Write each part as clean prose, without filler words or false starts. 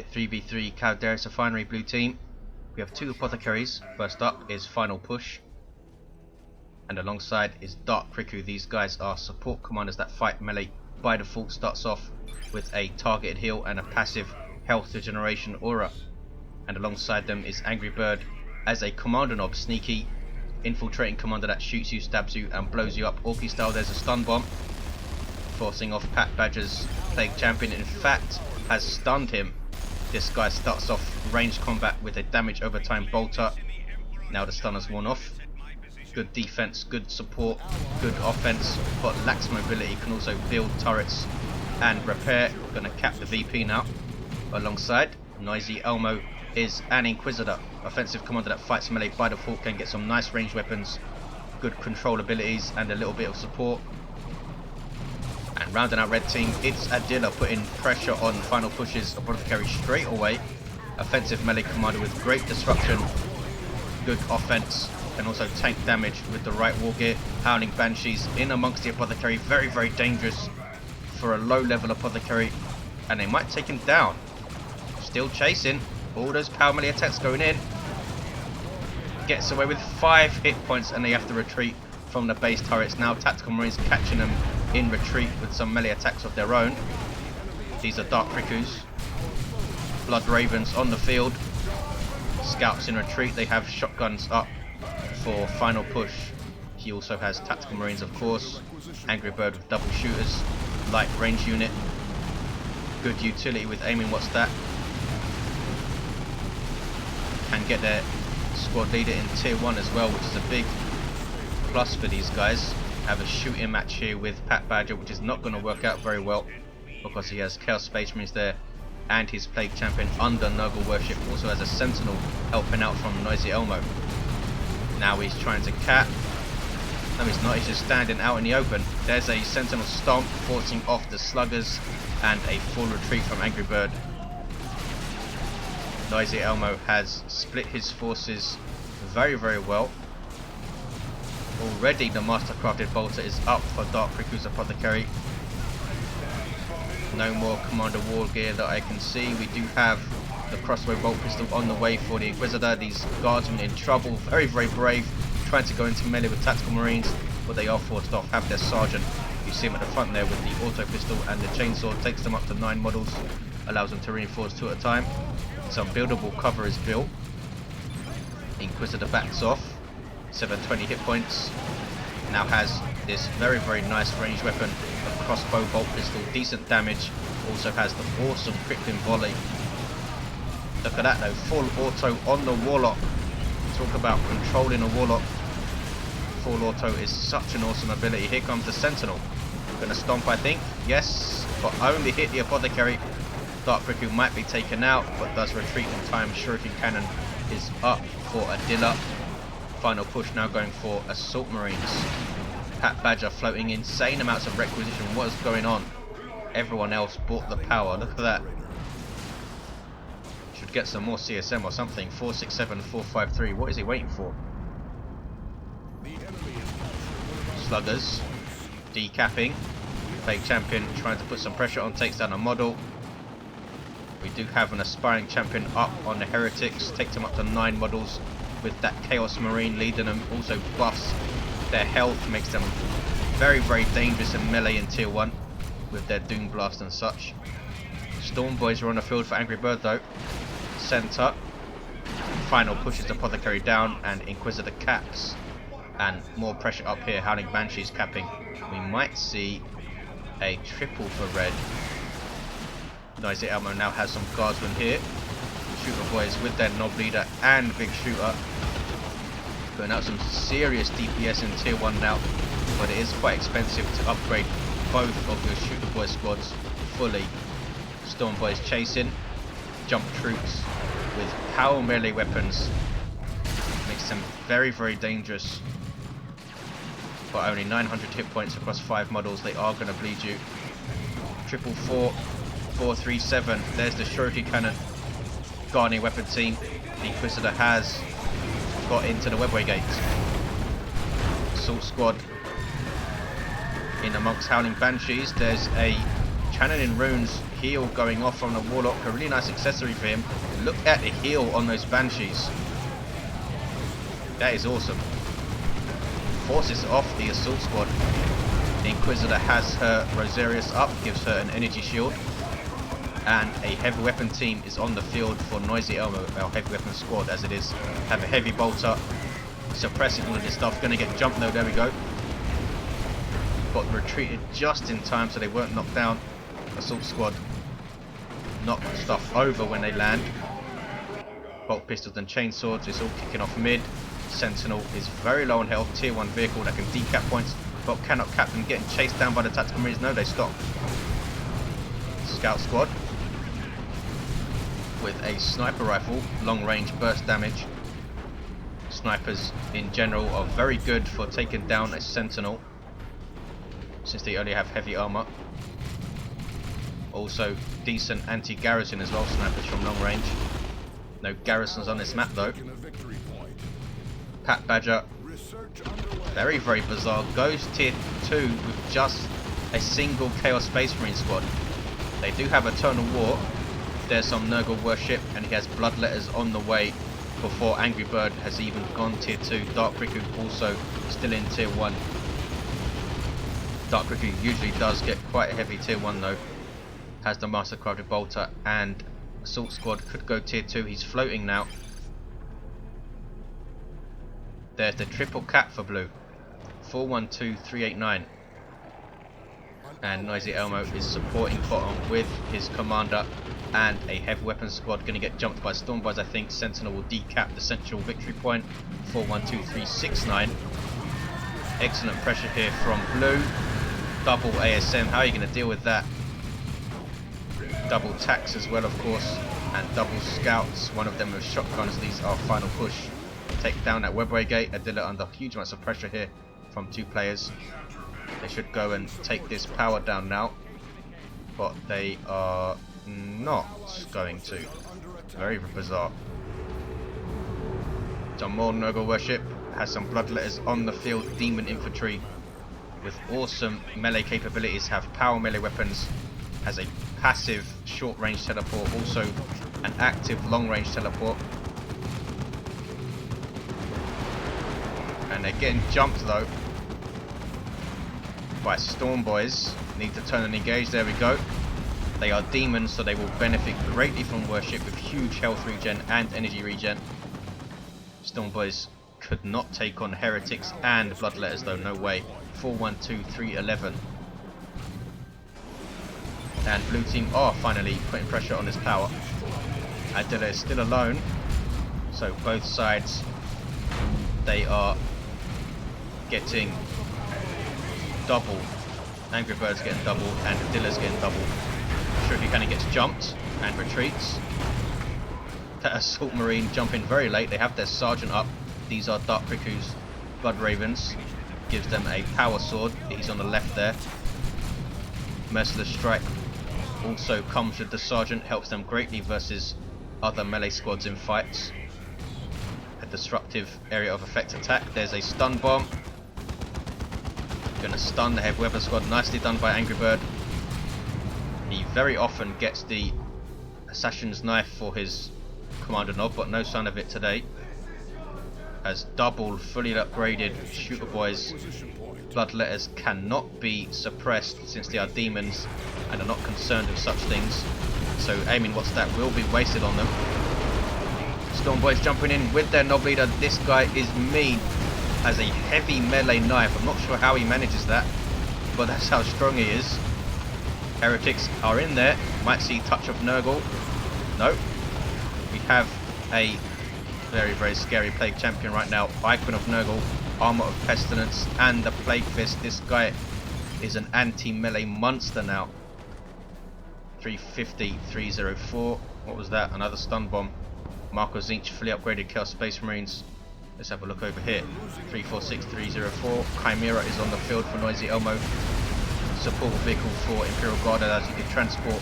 here, 3v3 Calderis Refinery blue team. We have 2 Apothecaries. First up is Final Push, and alongside is Dark Riku. These guys are support commanders that fight melee by default. Starts off with a targeted heal and a passive health regeneration aura. And alongside them is Angry Bird as a Kommando nob, sneaky infiltrating commander that shoots you, stabs you and blows you up. Orky style, there's a stun bomb, forcing off Patbadger's Plague Champion. In fact, has stunned him. This guy starts off ranged combat with a damage over time bolter. Now the stun has worn off. Good defense, good support, good offense, but lacks mobility. Can also build turrets and repair. Gonna cap the VP now. Alongside, NoisyElmo is an Inquisitor, offensive commander that fights melee by default, can get some nice ranged weapons, good control abilities and a little bit of support. And rounding out red team, it's Adila putting pressure on Final Push's Apothecary straight away. Offensive melee commander with great disruption, good offense, and also tank damage with the right war gear. Howling Banshees in amongst the Apothecary, very, very dangerous for a low level Apothecary, and they might take him down. Still chasing, all those power melee attacks going in. Gets away with 5 hit points and they have to retreat from the base turrets. Now Tactical Marines catching them in retreat with some melee attacks of their own. These are Dark Rikus. Blood Ravens on the field. Scouts in retreat. They have shotguns up for Final Push. He also has Tactical Marines, of course. Angry Bird with double shooters. Light range unit. Good utility with aiming. What's that? Can get their squad leader in tier 1 as well, which is a big plus for these guys. Have a shooting match here with Patbadger, which is not going to work out very well because he has Chaos Space Marines there and his Plague Champion under Nurgle Worship. Also has a Sentinel helping out from NoisyElmo. Now he's trying to cap. No, he's not. He's just standing out in the open. There's a Sentinel Stomp forcing off the Sluggers and a full retreat from Angry Bird. NoisyElmo has split his forces very, very well. Already the Mastercrafted Bolter is up for Dark Riku's Apothecary. No more Commander War gear that I can see. We do have the Crossbow Bolt Pistol on the way for the Inquisitor. These guardsmen in trouble, very, very brave, trying to go into melee with Tactical Marines, but they are forced off. Have their Sergeant. You see him at the front there with the Auto Pistol and the Chainsaw. Takes them up to 9 models, allows them to reinforce 2 at a time. Some buildable cover is built. Inquisitor backs off. 720 hit points. Now has this very, very nice ranged weapon, a Crossbow Bolt Pistol, decent damage. Also has the awesome crippling volley. Look at that though, full auto on the Warlock. Talk about controlling a Warlock. Full auto is such an awesome ability. Here comes the Sentinel. Gonna stomp, I think. Yes, but only hit the Apothecary. Dark Riku might be taken out, but does retreat in time. Shuriken Cannon is up for Adila. Final Push now going for Assault Marines. Patbadger floating insane amounts of requisition. What is going on? Everyone else bought the power. Look at that. Should get some more CSM or something. 467, 453. What is he waiting for? Sluggers. Decapping. Plague Champion trying to put some pressure on. Takes down a model. We do have an aspiring champion up on the Heretics. Takes them up to 9 models with that Chaos Marine leading them. Also buffs their health. Makes them very, very dangerous in melee in tier 1 with their Doom Blast and such. Storm Boys are on the field for Angry Bird though. Center. Final pushes Apothecary down and Inquisitor caps. And more pressure up here. Howling Banshees capping. We might see a triple for red. NoisyElmo now has some guardsmen here. Shooter Boys with their Nob Leader and Big Shooter. Putting out some serious DPS in tier 1 now, but it is quite expensive to upgrade both of your Shooter Boy squads fully. Storm Boys chasing. Jump troops with power melee weapons. Makes them very, very dangerous. But only 900 hit points across 5 models. They are going to bleed you. 444. 437. There's the Shuriken Cannon. Guardian weapon team. The Inquisitor has got into the webway gates. Assault squad in amongst Howling Banshees. There's a Cannon in Runes heal going off from the Warlock, a really nice accessory for him. Look at the heal on those Banshees. That is awesome. Forces off the assault squad. The Inquisitor has her Rosarius up, gives her an energy shield. And a heavy weapon team is on the field for NoisyElmo, our heavy weapon squad as it is. Have a heavy bolter, suppressing all of this stuff. Gonna get jumped though, there we go. Got retreated just in time so they weren't knocked down. Assault squad knock stuff over when they land. Bolt pistols and chainswords is all kicking off mid. Sentinel is very low on health, tier 1 vehicle that can decap points, but cannot cap them. Getting chased down by the tactical marines. No, they stop. Scout squad with a sniper rifle, long range burst damage. Snipers in general are very good for taking down a sentinel, since they only have heavy armor. Also decent anti-garrison as well, snipers from long range. No garrisons on this map though. Patbadger, very bizarre, goes tier 2 with just a single Chaos Space Marine squad. They do have Eternal War, there's some Nurgle worship, and he has Bloodletters on the way before Angry Bird has even gone tier 2. Dark Riku also still in tier 1. Dark Riku usually does get quite a heavy tier 1 though. Has the Mastercrafted Bolter, and Assault Squad could go tier 2. He's floating now. There's the triple cap for blue. 412389. And NoisyElmo is supporting bottom with his commander and a heavy weapon squad. Going to get jumped by Stormboys, I think. Sentinel will decap the central victory point. 412369. Excellent pressure here from blue. Double ASM. How are you going to deal with that? Double tax as well, of course, and double scouts. One of them with shotguns. These are final push. Take down that webway gate. Adila under huge amounts of pressure here from 2 players. They should go and take this power down now, but they are not going to. Very bizarre. Some more Nurgle worship. Has some Bloodletters on the field. Demon infantry with awesome melee capabilities. Have power melee weapons. Has a passive short range teleport. Also an active long range teleport. And they're getting jumped though by Stormboys. Need to turn and engage. There we go. They are demons, so they will benefit greatly from worship with huge health regen and energy regen. Stormboys could not take on heretics and bloodletters though, no way. 412311. And blue team are finally putting pressure on this power. Adila is still alone, so both sides, they are getting double. Angry Bird's getting double and Adila's getting double. Shuriken Cannon gets jumped and retreats. That Assault Marine jumping very late. They have their sergeant up. These are Dark Riku's Blood Ravens. Gives them a power sword. He's on the left there. Merciless Strike also comes with the sergeant. Helps them greatly versus other melee squads in fights. A disruptive area of effect attack. There's a stun bomb. Gonna stun the heavy weapon squad. Nicely done by Angry Bird. He very often gets the Assassin's Knife for his Commander Knob, but no sign of it today. As double, fully upgraded Shooter Boys Bloodletters cannot be suppressed since they are demons and are not concerned with such things. So aiming what's that will be wasted on them. Stormboys jumping in with their Knob Leader. This guy is mean. Has a heavy melee knife. I'm not sure how he manages that, but that's how strong he is. Heretics are in there. Might see touch of Nurgle. No. We have a very scary Plague Champion right now. Icon of Nurgle, Armor of Pestilence, and the Plague Fist. This guy is an anti-melee monster now. 350, 304. What was that? Another stun bomb. Marco Zinch, fully upgraded Chaos Space Marines. Let's have a look over here. 346, 304. Chimera is on the field for NoisyElmo. Support vehicle for Imperial Guard allows you to transport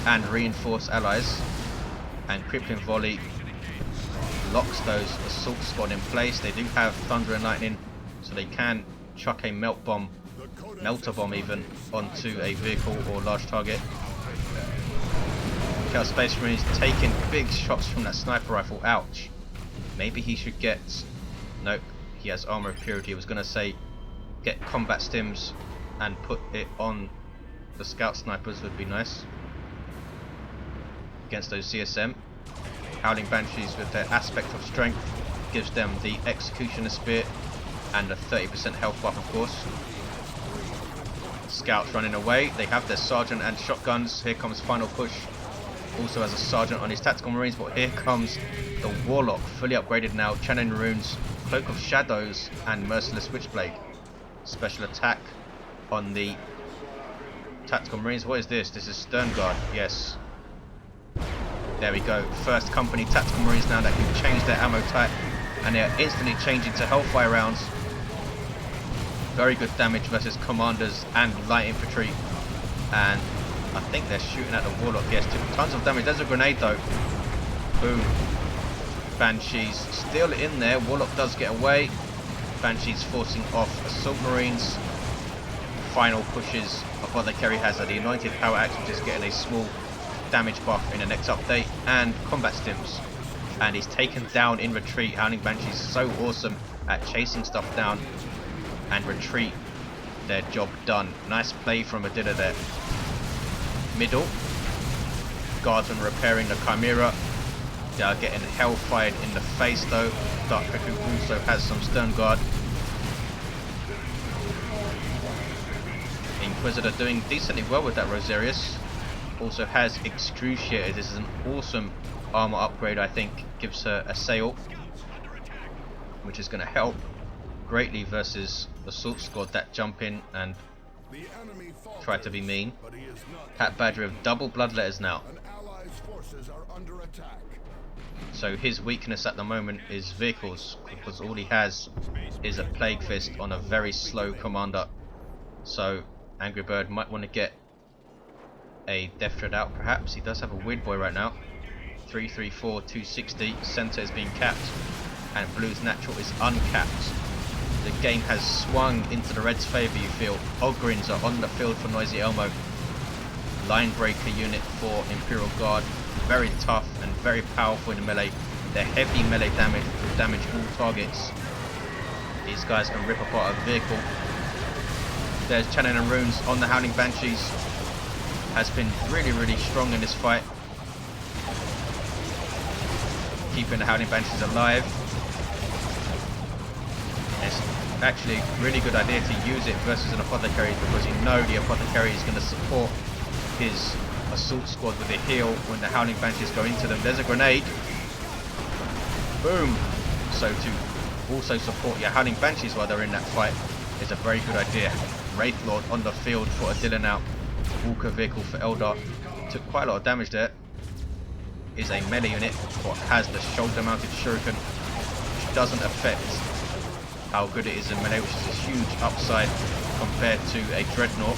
and reinforce allies. And Crippling Volley locks those assault squad in place. They do have Thunder and Lightning, so they can chuck a Melt Bomb melter bomb even onto a vehicle or large target. Chaos Space Marines taking big shots from that sniper rifle. Ouch. Maybe he should get... Nope, he has armor of purity. I was going to say get combat stims and put it on the scout snipers would be nice against those CSM. Howling Banshees with their aspect of strength gives them the Executioner Spear and a 30% health buff, of course. Scouts running away. They have their sergeant and shotguns. Here comes final push. Also has a sergeant on his tactical marines, but here comes the Warlock, fully upgraded now. Channeling runes, Cloak of Shadows, and Merciless Switchblade. Special attack on the tactical marines. What is this? This is Stern Guard. Yes. There we go. First company tactical marines now that can change their ammo type, and they are instantly changing to Hellfire rounds. Very good damage versus commanders and light infantry. And I think they're shooting at the Warlock. Yes, tons of damage. There's a grenade though. Boom. Banshees still in there. Warlock does get away. Banshees forcing off Assault Marines. Final pushes. Apothecary has the Anointed Power Axe, which is getting a small damage buff in the next update. And combat stims. And he's taken down in retreat. Howling Banshees so awesome at chasing stuff down and retreat. Their job done. Nice play from Adila there. Middle. Guardsmen repairing the Chimera. They are getting hellfired in the face though. Dark Riku also has some Stern Guard. Inquisitor doing decently well with that Rosarius. Also has Excruciator. This is an awesome armor upgrade, I think. Gives her a sail, which is going to help greatly versus Assault Squad that jump in and try to be mean. Patbadger with double bloodletters now. So his weakness at the moment is vehicles, because all he has is a Plague Fist on a very slow commander. So Angry Bird might want to get a Death Tread out perhaps. He does have a Weird Boy right now. 334, 260. Center is being capped and Blue's natural is uncapped. The game has swung into the Reds' favour, you feel. Ogrins are on the field for NoisyElmo. Line breaker unit for Imperial Guard. Very tough and very powerful in the melee. They're heavy melee damage to damage all targets. These guys can rip apart a vehicle. There's Channeling and Runes on the Howling Banshees. Has been really strong in this fight. Keeping the Howling Banshees alive. It's actually a really good idea to use it versus an Apothecary, because you know the Apothecary is going to support his Assault Squad with a heal when the Howling Banshees go into them. There's a grenade. Boom. So to also support your Howling Banshees while they're in that fight is a very good idea. Wraith Lord on the field for Adila now. Walker vehicle for Eldar. Took quite a lot of damage there. Is a melee unit, but has the shoulder mounted shuriken, which doesn't affect how good it is in melee, which is a huge upside compared to a Dreadnought.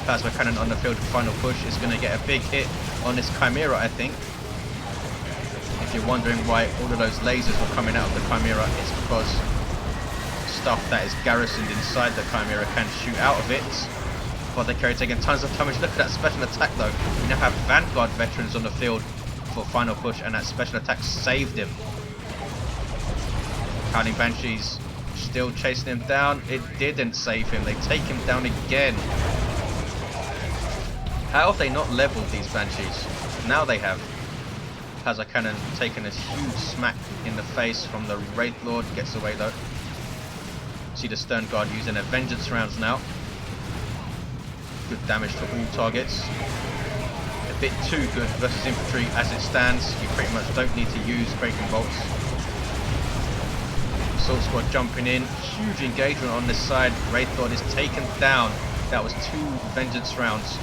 Plasma cannon on the field for final push is going to get a big hit on this Chimera, I think. If you're wondering why all of those lasers were coming out of the Chimera, it's because stuff that is garrisoned inside the Chimera can shoot out of it. But they carry taking tons of damage. Look at that special attack though. We now have Vanguard veterans on the field for final push, and that special attack saved him. Howling Banshees still chasing him down. It didn't save him. They take him down again. How have they not leveled these Banshees? Now they have. Plasma Cannon taking a huge smack in the face from the Wraith Lord. Gets away though. See the Stern Guard using their Vengeance rounds now. Good damage to all targets. A bit too good versus infantry as it stands. You pretty much don't need to use Breaking Bolts. Assault Squad jumping in. Huge engagement on this side. Wraith Lord is taken down. That was 2 Vengeance rounds.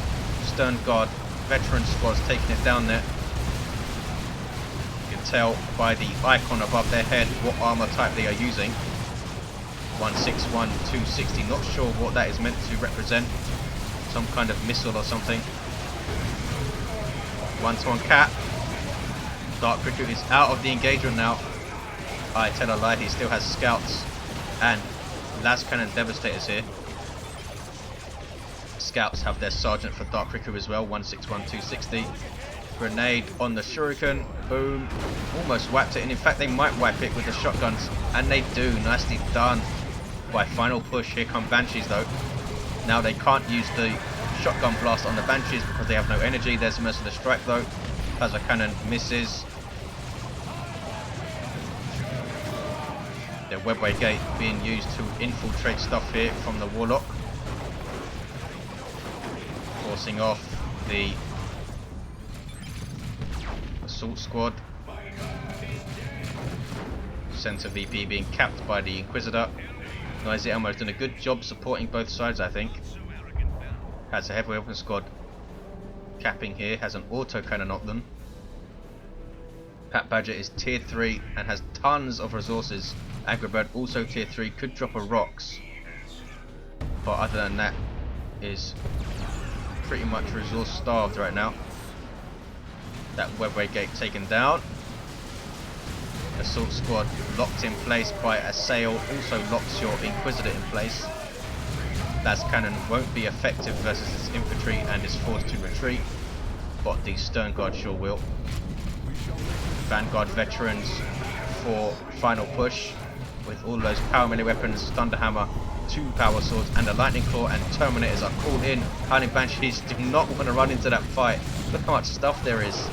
Stern Guard veteran squads taking it down there. You can tell by the icon above their head what armor type they are using. 161, 260. Not sure what that is meant to represent. Some kind of missile or something. 1-to-1 cap. Dark Riku is out of the engagement now. I tell a lie, he still has scouts and las cannon devastators here. scouts have their sergeant for Dark Riku as well, 161260. Grenade on the shuriken, boom, almost wiped it, and in fact they might wipe it with the shotguns, and they do. Nicely done by Final Push. Here come Banshees though. Now they can't use the shotgun blast on the Banshees because they have no energy. There's Merciless Strike though. Plasma Cannon misses. The Webway Gate being used to infiltrate stuff here from the Warlock, forcing off the Assault Squad. Center VP being capped by the Inquisitor. NoisyElmo has done a good job supporting both sides, I think. Has a heavy weapon squad capping here, has an auto cannon on them. Patbadger is tier 3 and has tons of resources. Agrabird also tier 3, could drop a rocks, but other than that is pretty much resource starved right now. That Webway Gate taken down. Assault Squad locked in place by a sail, also locks your Inquisitor in place. Las Cannon won't be effective versus its infantry and is forced to retreat, but the Stern Guard sure will. Vanguard veterans for Final Push with all those power melee weapons, Thunderhammer, 2 power swords and a Lightning Claw, and Terminators are called in. Howling Banshees do not want to run into that fight. Look how much stuff there is.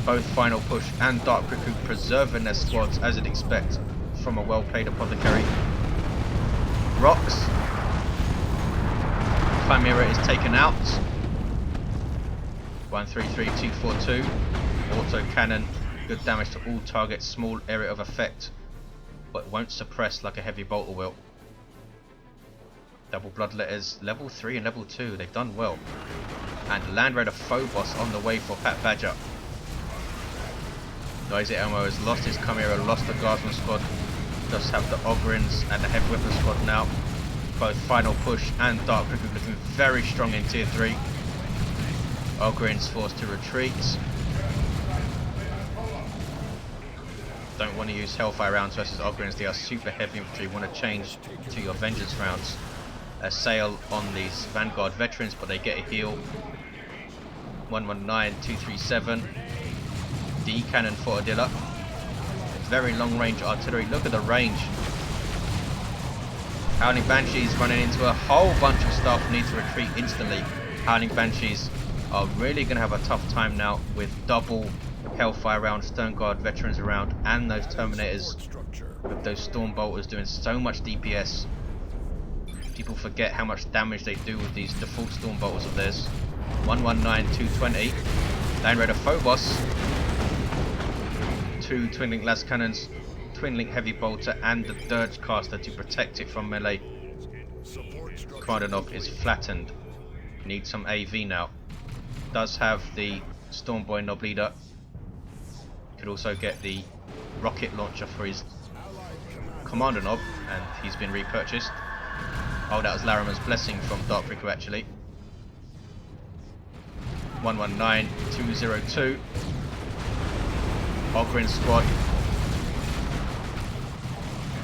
Both Final Push and Dark Riku preserving their squads as you'd expect from a well played Apothecary. Rocks. Chimera is taken out. 133242. Auto cannon, good damage to all targets, small area of effect, but won't suppress like a heavy bolter will. Double Bloodletters, level 3 and level 2, they've done well. And Land Raider Phobos on the way for Patbadger. NoisyElmo has lost his Chimera, lost the Guardsman squad, does have the Ogrins and the Heavy Weapon squad now. Both Final Push and Dark Riku looking very strong in tier 3. Ogrins forced to retreat. Don't want to use Hellfire rounds versus Ogrins, they are super heavy infantry, want to change to your Vengeance rounds. A sail on these Vanguard veterans, but they get a heal. 119237. D cannon for Adila. Very long range artillery, look at the range. Howling Banshees running into a whole bunch of stuff, need to retreat instantly. Howling Banshees are really going to have a tough time now with double Hellfire round, Stern Guard veterans around, and those Terminators with those Storm Bolters doing so much DPS. People forget how much damage they do with these default Storm Bolters of theirs. 119220. Land Raider Phobos. 2 Twin Link Las Cannons, Twin Link Heavy Bolter, and the Dirge Caster to protect it from melee. Kommando is flattened. Needs some AV now. Does have the Stormboy Knob Leader. Could also get the rocket launcher for his Commander Knob, and he's been repurchased. Oh, that was Larimer's Blessing from Dark Riku actually. 119202. Ogrin squad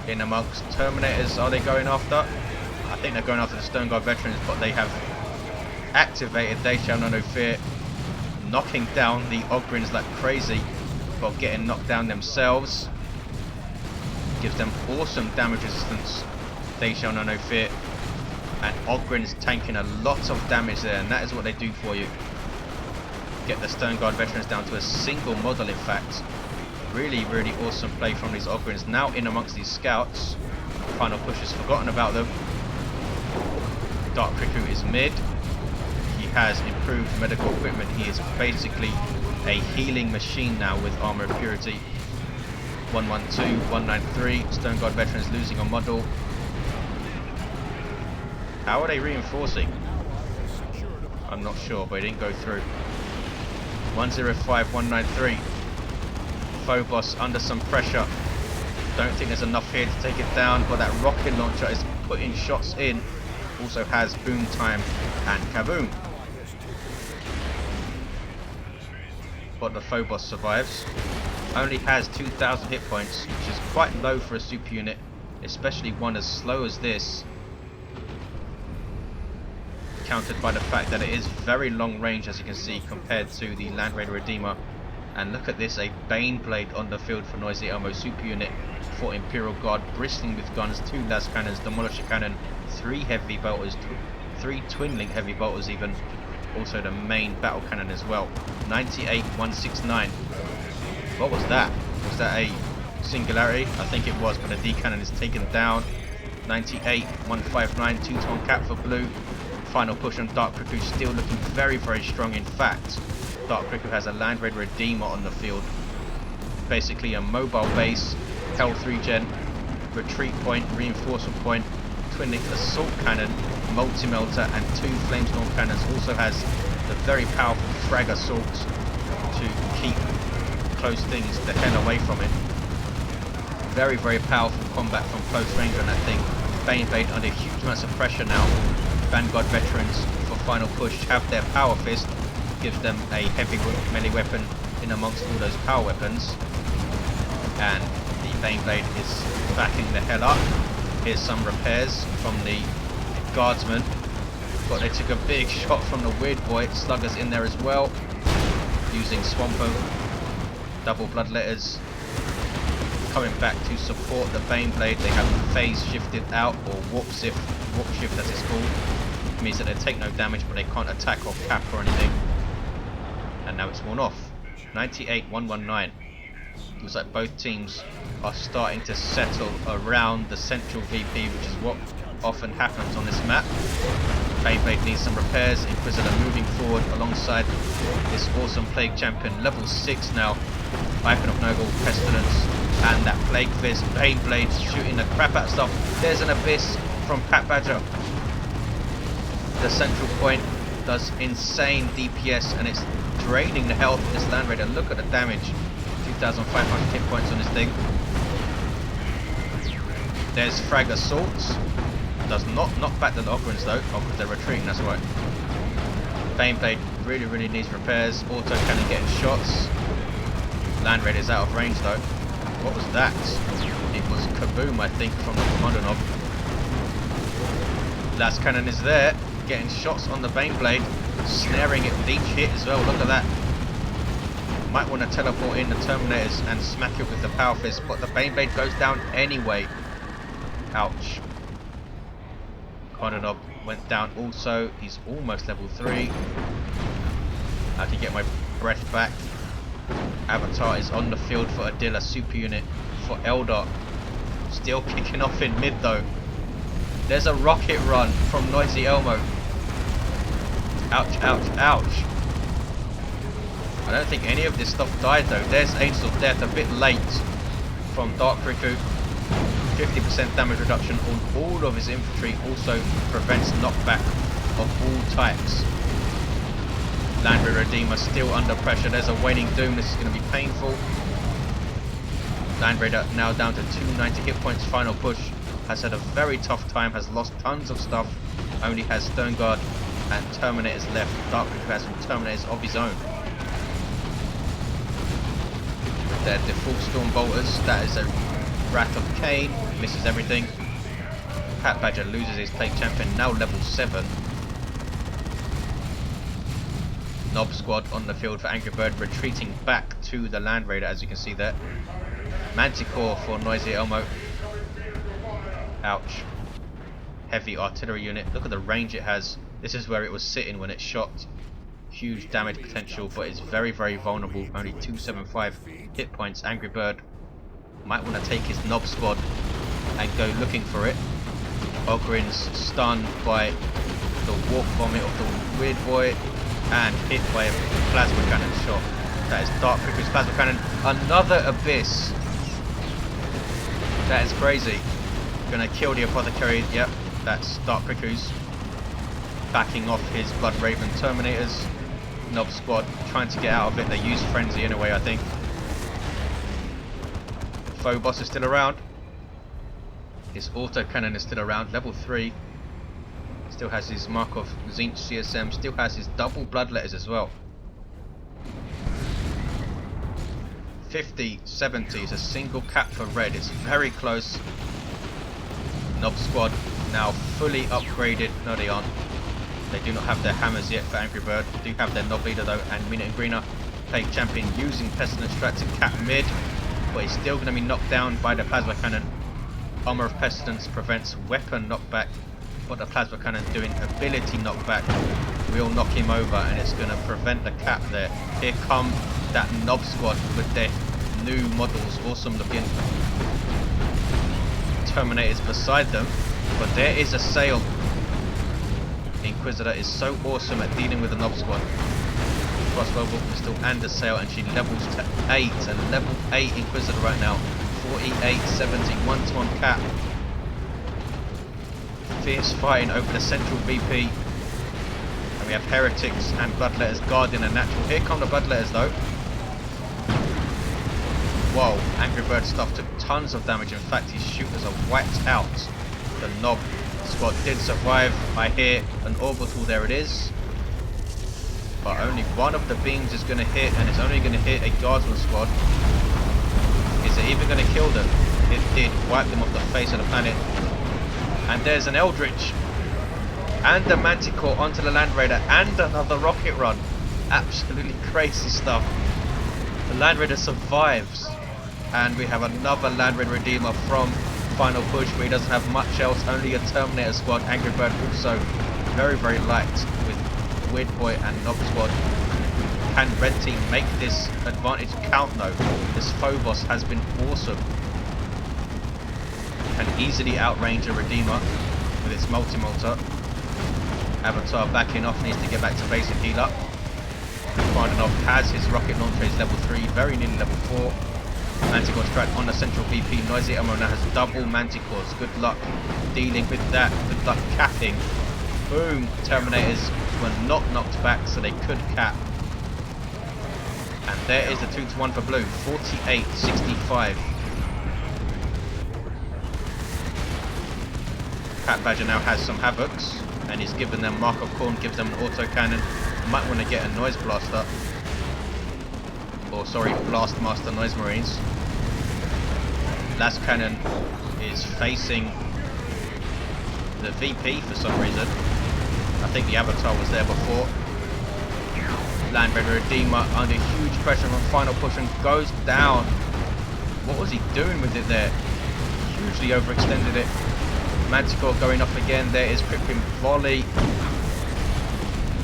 in amongst Terminators. Are they going after? I think they're going after the Stern Guard veterans, but they have activated They Shall Know No Fear, knocking down the Ogrins like crazy, but getting knocked down themselves. Gives them awesome damage resistance. They Shall Know No Fear, and Ogrins tanking a lot of damage there, and that is what they do for you. Get the Stern Guard veterans down to a single model in fact. Really, really awesome play from these Ogrins. Now in amongst these scouts. Final Push has forgotten about them. Dark Riku is mid. He has improved medical equipment. He is basically a healing machine now with Armor of Purity. 112, 193. Stern Guard veterans losing a model. How are they reinforcing? I'm not sure, but it didn't go through. 105, 193. Phobos under some pressure. Don't think there's enough here to take it down, but that rocket launcher is putting shots in. Also has boom time and kaboom. But the Phobos survives. Only has 2,000 hit points, which is quite low for a super unit, especially one as slow as this. countered by the fact that it is very long range, as you can see, compared to the Land Raider Redeemer. And look at this, a Baneblade on the field for NoisyElmo super unit for Imperial Guard, bristling with guns, 2 las cannons, demolisher cannon, 3 heavy bolters, 3 twin-link heavy bolters even, also the main battle cannon as well. 98-169. What was that? Was that a singularity? I think it was, but the D cannon is taken down. 98-159, 2-ton cap for blue. Final push on Dark Riku, still looking very, very strong. In fact, Dark Riku has a Land Raider Redeemer on the field. Basically a mobile base, Hell 3-gen, retreat point, reinforcement point, twin-link assault cannon, multi-melter and 2 flamestorm cannons. Also has the very powerful frag assault to keep close things the hell away from it. Very, very powerful combat from close range on that thing. Baneblade under huge amounts of pressure now. Vanguard veterans for final push have their power fist, gives them a heavy melee weapon in amongst all those power weapons. And the Baneblade is backing the hell up. Here's some repairs from the guardsmen, but they took a big shot from the weird boy. Sluggers in there as well, using Swampo, double bloodletters coming back to support the Baneblade. They have phase shifted out, or warp shift as it's called. It means that they take no damage, but they can't attack or cap or anything. And now it's worn off. 98-119. Looks like both teams are starting to settle around the central VP, which is what often happens on this map. Baneblade needs some repairs. Inquisitor moving forward alongside this awesome Plague Champion, level 6 now. Icon of Nogel, Pestilence, and that Plague Fist. Baneblade shooting the crap out of stuff. There's an Abyss from Patbadger. The central point does insane DPS, and it's draining the health of this Land Raider. Look at the damage. 2,500 hit points on this thing. There's frag assaults. Does not knock back the Ogrins though. Oh, because they're retreating, that's right. Baneblade really needs repairs. Auto cannon getting shots. Land Raider's out of range though. What was that? It was Kaboom, I think, from the Kommando knob. Last cannon is there, getting shots on the Baneblade, snaring it with each hit as well. Look at that. Might want to teleport in the Terminators and smack it with the Power Fist, but the Baneblade goes down anyway. Ouch. Kommando knob went down also. He's almost level 3. I can get my breath back. Avatar is on the field for Adila, super unit for Eldar. Still kicking off in mid though. There's a rocket run from NoisyElmo. Ouch, ouch, ouch. I don't think any of this stuff died though. There's Angels of Death, a bit late from Dark Riku. 50% damage reduction on all of his infantry. Also prevents knockback of all types. Land Raider Redeemer still under pressure. There's a waning doom. This is going to be painful. Land Raider now down to 290 hit points. Final push. Has had a very tough time. Has lost tons of stuff. Only has Stone Guard and Terminators left. Dark Riku has some Terminators of his own. With their default Storm Bolters. That is a Wrath of Cain. Misses everything. Patbadger loses his Plague Champion. Now level 7. Nob squad on the field for Angry Bird, retreating back to the Land Raider, as you can see there. Manticore for NoisyElmo. Ouch. Heavy artillery unit. Look at the range it has. This is where it was sitting when it shot. Huge damage potential, but it's very vulnerable. Only 275 hit points. Angry Bird might want to take his Nob squad and go looking for it. Ogrin's stunned by the warp vomit of the weird boy and hit by a plasma cannon shot. That is Dark Riku's plasma cannon. Another Abyss. That is crazy. Gonna kill the Apothecary. Yep, that's Dark Riku's. Backing off his Blood Raven Terminators. Nob squad trying to get out of it. They use Frenzy anyway, I think. Phobos is still around. His auto cannon is still around, level 3. Still has his Markov Zinch CSM, still has his double bloodletters as well. 50, 70 is a single cap for red, it's very close. Nob squad now fully upgraded, no they aren't. They do not have their hammers yet for Angry Bird. They do have their Knob Leader though, and Minute and Greener playing champion using Pestilence Strat to cap mid, but he's still going to be knocked down by the Plasma Cannon. Armor of Pestilence prevents weapon knockback, but the Plasma Cannon doing ability knockback will knock him over, and it's going to prevent the cap there. Here come that Knob Squad with their new models, awesome looking Terminators beside them, but there is a sail. The Inquisitor is so awesome at dealing with the Knob Squad. Crossbow pistol and a sail, and she levels to 8, a level 8 Inquisitor right now. 48, 70, 1-to-1 cap. Fierce fighting over the central VP. And we have Heretics and Bloodletters guarding a natural. Here come the Bloodletters though. Whoa, Angry Bird stuff took tons of damage. In fact, his shooters are wiped out. The Knob Squad did survive. I hear an orbital, there it is. But only one of the beams is going to hit, and it's only going to hit a Guardsman squad. Is it even going to kill them? It did wipe them off the face of the planet. And there's an Eldritch. And a Manticore onto the Land Raider, and another rocket run. Absolutely crazy stuff. The Land Raider survives. And we have another Land Raider Redeemer from Final Push, where he doesn't have much else, only a Terminator squad. Angry Bird also very, very light with Weird Boy and Knob Squad. Can Red Team make this advantage count though? This Phobos has been awesome. Can easily outrange a Redeemer with its multi-molter. Avatar backing off, needs to get back to base and heal up. Kommando has his rocket launcher, is level 3, very nearly level 4. Manticore Strat on the central VP. NoisyElmo now has double Manticores. Good luck dealing with that. Good luck capping. Boom. Terminators were not knocked back, so they could cap. And there is the 2-to-1 for blue. 48-65. Patbadger now has some Havocs, and he's given them Mark of Corn, gives them an autocannon. Might want to get a Noise Blaster. Or sorry, Blastmaster Noise Marines. Last Cannon is facing the VP for some reason. I think the Avatar was there before. Land Raider Redeemer under huge pressure from Final Push and goes down. What was he doing with it there? Hugely overextended it. Manticore going off again. There is Crippling Volley.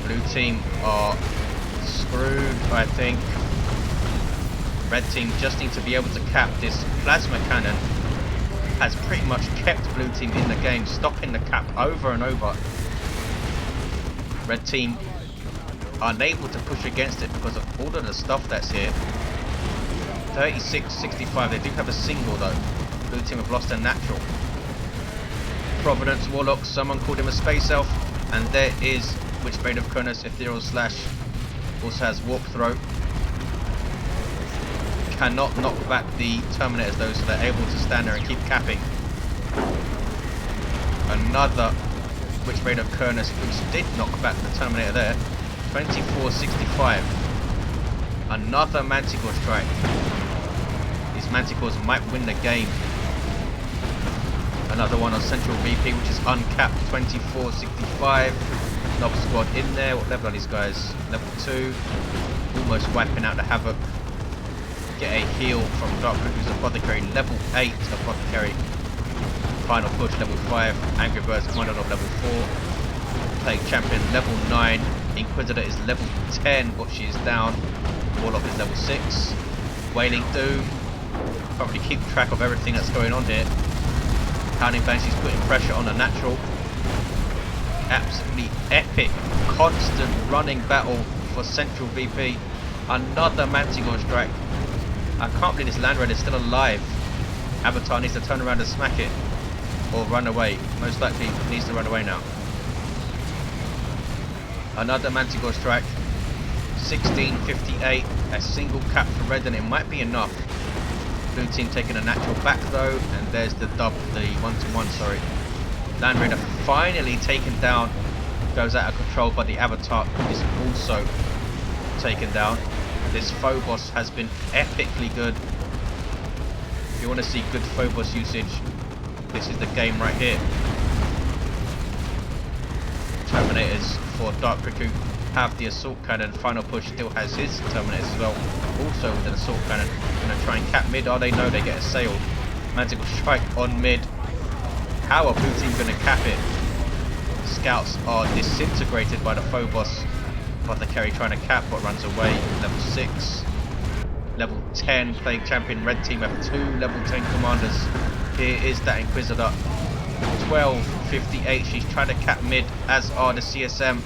Blue team are screwed, I think. Red team just need to be able to cap this Plasma Cannon. Has pretty much kept blue team in the game, stopping the cap over and over. Red team unable to push against it because of all of the stuff that's here. 36-65. They do have a single though. Blue team have lost their natural. Providence Warlock, someone called him a space elf, and there is Witchblade of Kronus, Ethereal Slash, also has Warp Throat. Cannot knock back the Terminators though, so they're able to stand there and keep capping. Another Witchblade of Kronus, which did knock back the Terminator there. 24-65. Another Manticore strike. These Manticores might win the game. Another one on Central VP, which is uncapped. 24-65. Knob Squad in there. What level are these guys? Level 2. Almost wiping out the Havoc. Get a heal from Dark Riku's Apothecary. Level 8 Apothecary. Final Push level 5. Angry Birds Kommando level 4. Plague Champion level 9. Inquisitor is level 10, but she is down. Warlock is level 6. Wailing Doom. Can't really keep track of everything that's going on here. Pounding Banshee's putting pressure on the natural. Absolutely epic, constant running battle for Central VP. Another Manticore strike. I can't believe this Land Raider is still alive. Avatar needs to turn around and smack it. Or run away. Most likely needs to run away now. Another Manticore strike. 16-58. A single cap for red, and it might be enough. Blue team taking a natural back though, and there's the dub, the 1-to-1, sorry. Land Raider finally taken down. Goes out of control, but the Avatar is also taken down. This Phobos has been epically good. If you want to see good Phobos usage, this is the game right here. Terminators for Dark Riku have the assault cannon. Final push still has his Terminators as well, also with an assault cannon. Gonna try and cap mid. Oh, they know they get assailed. Manticore strike on mid. How are blue team gonna cap it? Scouts are disintegrated by the Phobos. Apothecary trying to cap but runs away. Level 6. Level 10 Plague Champion. Red team have 2 level 10 commanders. Here is that Inquisitor. 12:58. She's trying to cap mid, as are the CSM.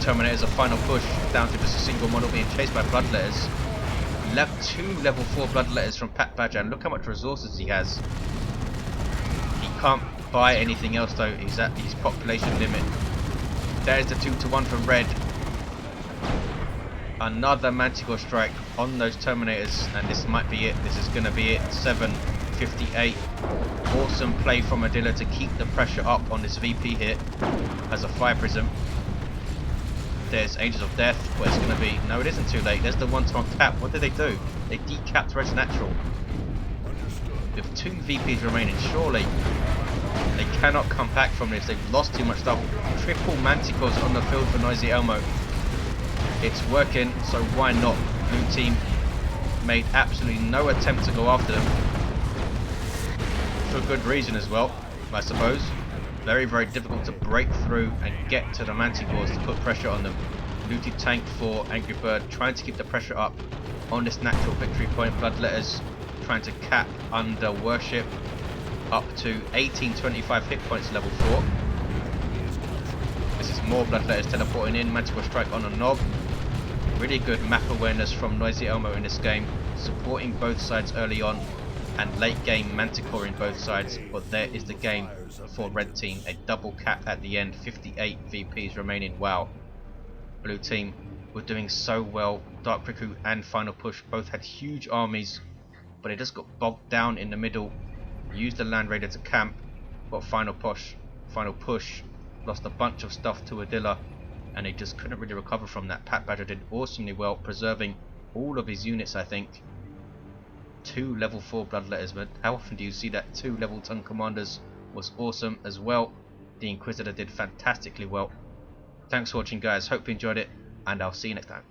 Terminators a final push down to just a single model being chased by Bloodletters. Left 2 level 4 Bloodletters from Patbadger, and look how much resources he has. He can't buy anything else though. He's at his population limit. There's the 2-to-1 from red. Another Manticore strike on those Terminators, and this might be it. This is going to be it. 7:58. Awesome play from Adila to keep the pressure up on this VP hit as a Fire Prism. There's Angels of Death, but it's going to be... No, it isn't too late. There's the one-to-one cap. What did they do? They decapped Red's Natural. With 2 VPs remaining, surely they cannot come back from this. They've lost too much stuff. Triple Manticores on the field for NoisyElmo. It's working, so why not? Blue team made absolutely no attempt to go after them. For good reason as well, I suppose. Very, very difficult to break through and get to the Manticores to put pressure on them. Looted tank for Angry Bird, trying to keep the pressure up on this natural victory point. Bloodletters trying to cap under Worship up to 1825 hit points level 4. This is more Bloodletters teleporting in. Manticore strike on a knob. Really good map awareness from NoisyElmo in this game, supporting both sides early on and late game Manticore in both sides. But there is the game for red team, a double cap at the end, 58 VPs remaining. Wow, blue team were doing so well. Dark Riku and Final Push both had huge armies, but it just got bogged down in the middle. Used the Land Raider to camp, but Final Push lost a bunch of stuff to Adila, and they just couldn't really recover from that. Patbadger did awesomely well, preserving all of his units, I think. 2 level 4 Bloodletters, but how often do you see that? 2 level 10 commanders was awesome as well. The Inquisitor did fantastically well. Thanks for watching, guys. Hope you enjoyed it, and I'll see you next time.